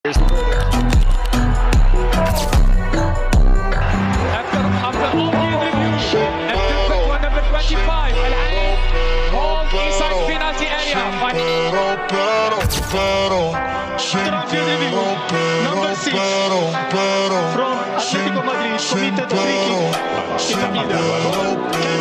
After all these reviews, and number 25, الآن hold inside penalty area. Number 6 from Atletico Madrid committed free kick in the middle.